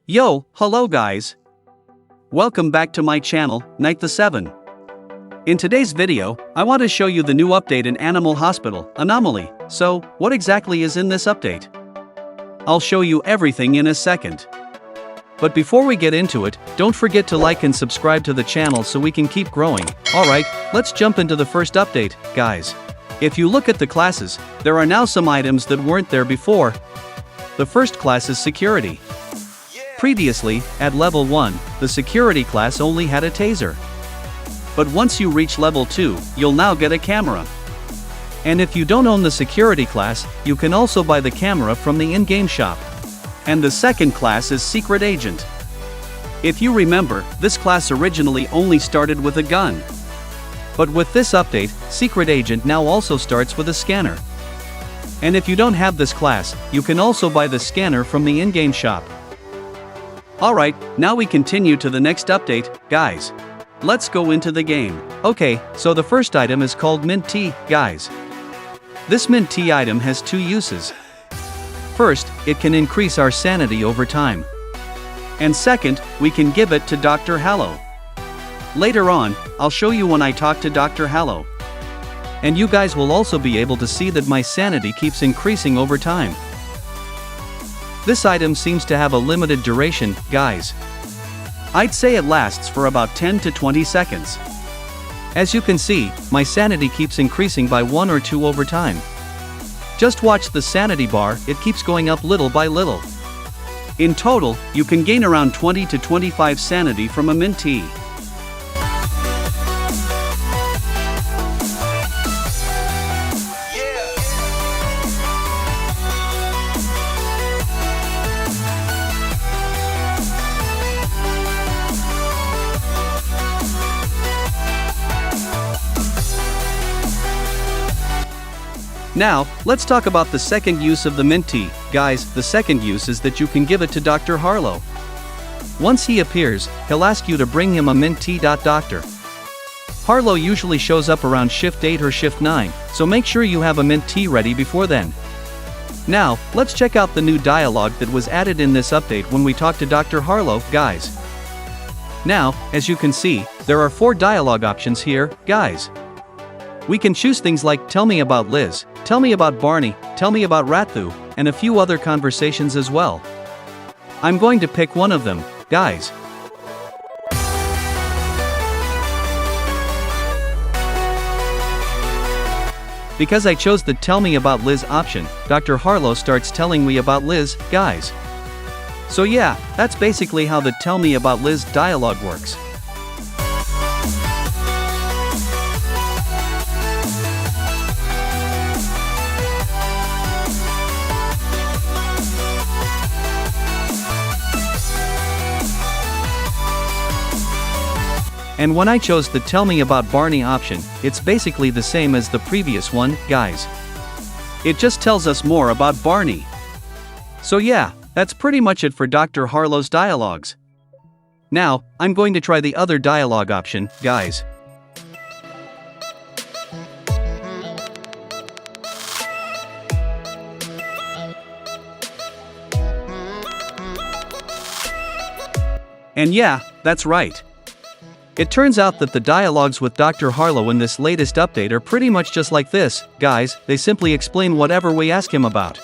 Yo, hello guys! Welcome back to my channel, NightTheSeven. In today's video, I want to show you the new update in Animal Hospital, Anomaly. So, what exactly is in this update? I'll show you everything in a second. But before we get into it, don't forget to like and subscribe to the channel so we can keep growing. Alright, let's jump into the first update, guys. If you look at the classes, there are now some items that weren't there before. The first class is Security. Previously, at level 1, the Security class only had a taser. But once you reach level 2, you'll now get a camera. And if you don't own the Security class, you can also buy the camera from the in-game shop. And the second class is Secret Agent. If you remember, this class originally only started with a gun. But with this update, Secret Agent now also starts with a scanner. And if you don't have this class, you can also buy the scanner from the in-game shop. Alright, now we continue to the next update, guys. Let's go into the game. Okay, so the first item is called Mint Tea, guys. This Mint Tea item has two uses. First, it can increase our sanity over time. And second, we can give it to Dr. Harlow. Later on, I'll show you when I talk to Dr. Harlow. And you guys will also be able to see that my sanity keeps increasing over time. This item seems to have a limited duration, guys. I'd say it lasts for about 10 to 20 seconds. As you can see, my sanity keeps increasing by 1 or 2 over time. Just watch the sanity bar, it keeps going up little by little. In total, you can gain around 20 to 25 sanity from a Mint Tea. Now, let's talk about the second use of the Mint Tea. Guys, the second use is that you can give it to Dr. Harlow. Once he appears, he'll ask you to bring him a Mint Tea. Doctor Harlow usually shows up around shift 8 or shift 9, so make sure you have a Mint Tea ready before then. Now, let's check out the new dialogue that was added in this update when we talk to Dr. Harlow, guys. Now, as you can see, there are 4 dialogue options here, guys. We can choose things like tell me about Liz, tell me about Barney, tell me about Rathu, and a few other conversations as well. I'm going to pick one of them, guys. Because I chose the tell me about Liz option, Dr. Harlow starts telling me about Liz, guys. So yeah, that's basically how the tell me about Liz dialogue works. And when I chose the tell me about Barney option, it's basically the same as the previous one, guys. It just tells us more about Barney. So yeah, that's pretty much it for Dr. Harlow's dialogues. Now, I'm going to try the other dialogue option, guys. And yeah, that's right. It turns out that the dialogues with Dr. Harlow in this latest update are pretty much just like this, guys, they simply explain whatever we ask him about.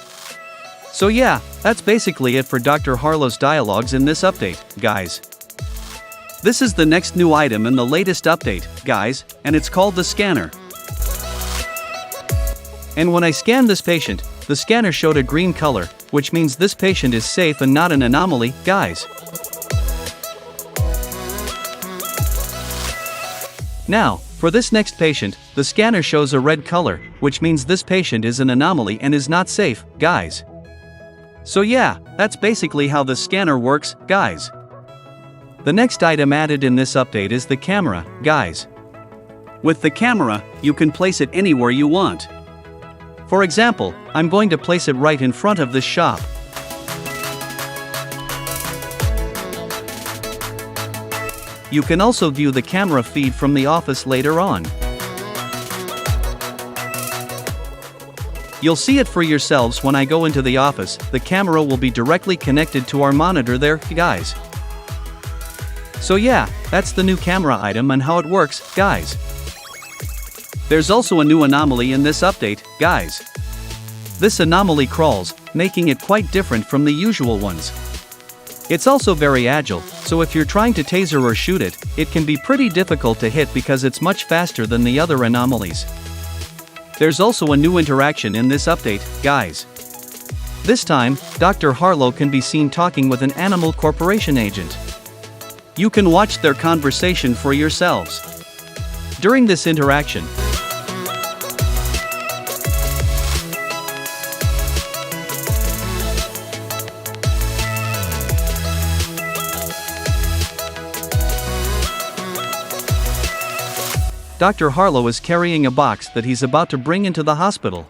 So yeah, that's basically it for Dr. Harlow's dialogues in this update, guys. This is the next new item in the latest update, guys, and it's called the scanner. And when I scanned this patient, the scanner showed a green color, which means this patient is safe and not an anomaly, guys. Now, for this next patient, the scanner shows a red color, which means this patient is an anomaly and is not safe, guys. So yeah, that's basically how the scanner works, guys. The next item added in this update is the camera, guys. With the camera, you can place it anywhere you want. For example, I'm going to place it right in front of this shop. You can also view the camera feed from the office later on. You'll see it for yourselves when I go into the office. The camera will be directly connected to our monitor there, guys. So yeah, that's the new camera item and how it works, guys. There's also a new anomaly in this update, guys. This anomaly crawls, making it quite different from the usual ones. It's also very agile, so if you're trying to taser or shoot it, it can be pretty difficult to hit because it's much faster than the other anomalies. There's also a new interaction in this update, guys. This time, Dr. Harlow can be seen talking with an Animal Corporation agent. You can watch their conversation for yourselves. During this interaction, Dr. Harlow is carrying a box that he's about to bring into the hospital.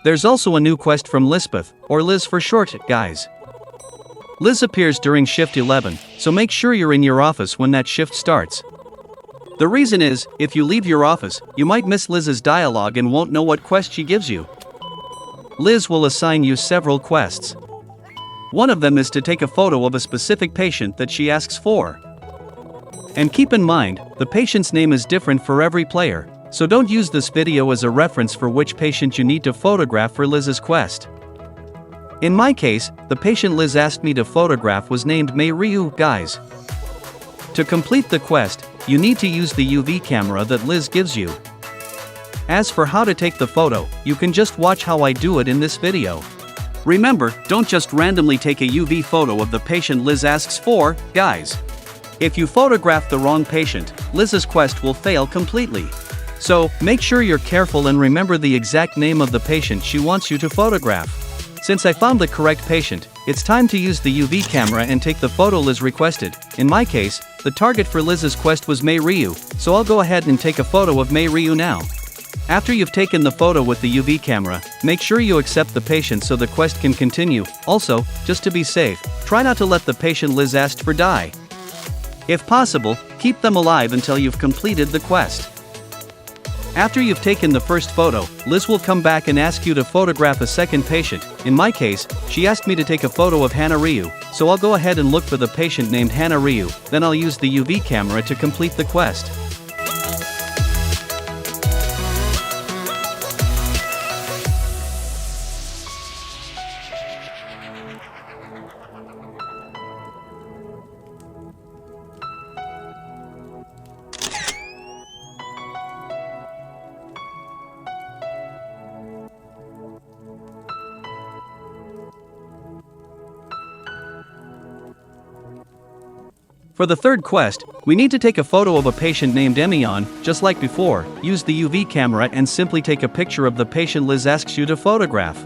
There's also a new quest from Lisbeth, or Liz for short, guys. Liz appears during shift 11, so make sure you're in your office when that shift starts. The reason is, if you leave your office, you might miss Liz's dialogue and won't know what quest she gives you. Liz will assign you several quests. One of them is to take a photo of a specific patient that she asks for. And keep in mind, the patient's name is different for every player, so don't use this video as a reference for which patient you need to photograph for Liz's quest. In my case, the patient Liz asked me to photograph was named Mei Ryu, guys. To complete the quest, you need to use the UV camera that Liz gives you. As for how to take the photo, you can just watch how I do it in this video. Remember, don't just randomly take a UV photo of the patient Liz asks for, guys. If you photograph the wrong patient, Liz's quest will fail completely. So, make sure you're careful and remember the exact name of the patient she wants you to photograph. Since I found the correct patient, it's time to use the UV camera and take the photo Liz requested. In my case, the target for Liz's quest was Mei Ryu, so I'll go ahead and take a photo of Mei Ryu now. After you've taken the photo with the UV camera, make sure you accept the patient so the quest can continue. Also, just to be safe, try not to let the patient Liz asked for die. If possible, keep them alive until you've completed the quest. After you've taken the first photo, Liz will come back and ask you to photograph a second patient. In my case, she asked me to take a photo of Hana Ryu, so I'll go ahead and look for the patient named Hana Ryu, then I'll use the UV camera to complete the quest. For the third quest, we need to take a photo of a patient named Emi Ahn. Just like before, use the UV camera and simply take a picture of the patient Liz asks you to photograph.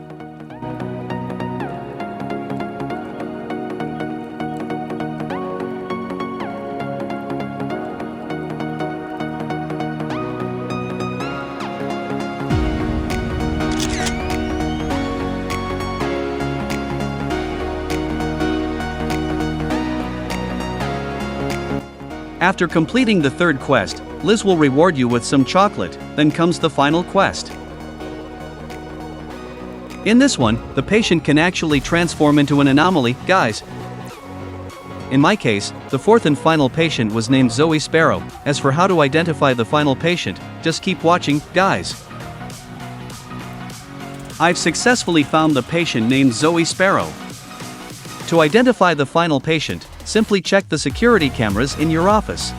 After completing the third quest, Liz will reward you with some chocolate, then comes the final quest. In this one, the patient can actually transform into an anomaly, guys. In my case, the fourth and final patient was named Zoe Sparrow. As for how to identify the final patient, just keep watching, guys. I've successfully found the patient named Zoe Sparrow. To identify the final patient, simply check the security cameras in your office.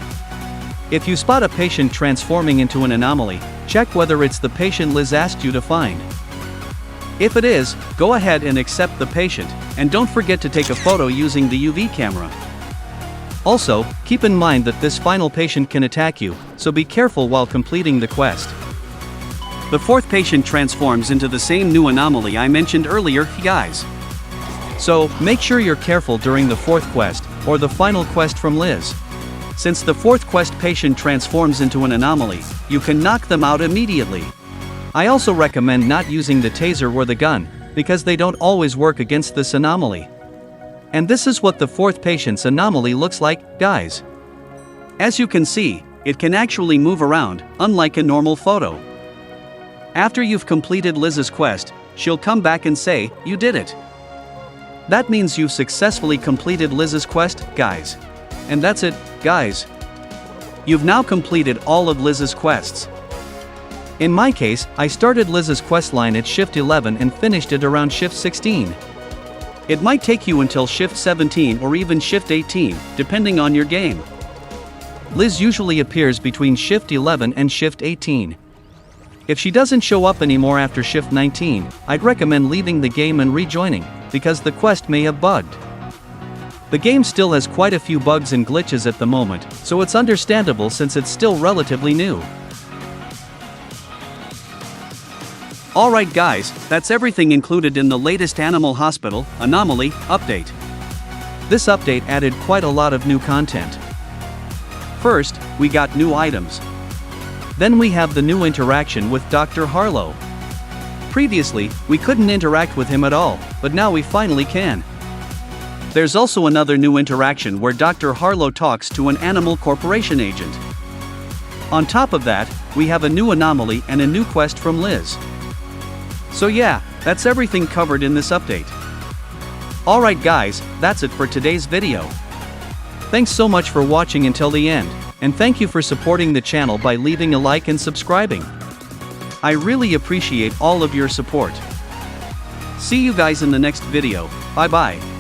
If you spot a patient transforming into an anomaly, check whether it's the patient Liz asked you to find. If it is, go ahead and accept the patient, and don't forget to take a photo using the UV camera. Also, keep in mind that this final patient can attack you, so be careful while completing the quest. The fourth patient transforms into the same new anomaly I mentioned earlier, guys. So, make sure you're careful during the fourth quest, or the final quest from Liz. Since the fourth quest patient transforms into an anomaly, you can knock them out immediately. I also recommend not using the taser or the gun, because they don't always work against this anomaly. And this is what the fourth patient's anomaly looks like, guys. As you can see, it can actually move around, unlike a normal photo. After you've completed Liz's quest, she'll come back and say, "You did it." That means you've successfully completed Liz's quest, guys. And that's it, guys. You've now completed all of Liz's quests. In my case, I started Liz's questline at shift 11 and finished it around shift 16. It might take you until shift 17 or even shift 18, depending on your game. Liz usually appears between shift 11 and shift 18. If she doesn't show up anymore after shift 19, I'd recommend leaving the game and rejoining, because the quest may have bugged. The game still has quite a few bugs and glitches at the moment, so it's understandable since it's still relatively new. Alright guys, that's everything included in the latest Animal Hospital Anomaly update. This update added quite a lot of new content. First, we got new items. Then we have the new interaction with Dr. Harlow. Previously, we couldn't interact with him at all, but now we finally can. There's also another new interaction where Dr. Harlow talks to an Animal Corporation agent. On top of that, we have a new anomaly and a new quest from Liz. So yeah, that's everything covered in this update. Alright guys, that's it for today's video. Thanks so much for watching until the end, and thank you for supporting the channel by leaving a like and subscribing. I really appreciate all of your support. See you guys in the next video, bye bye.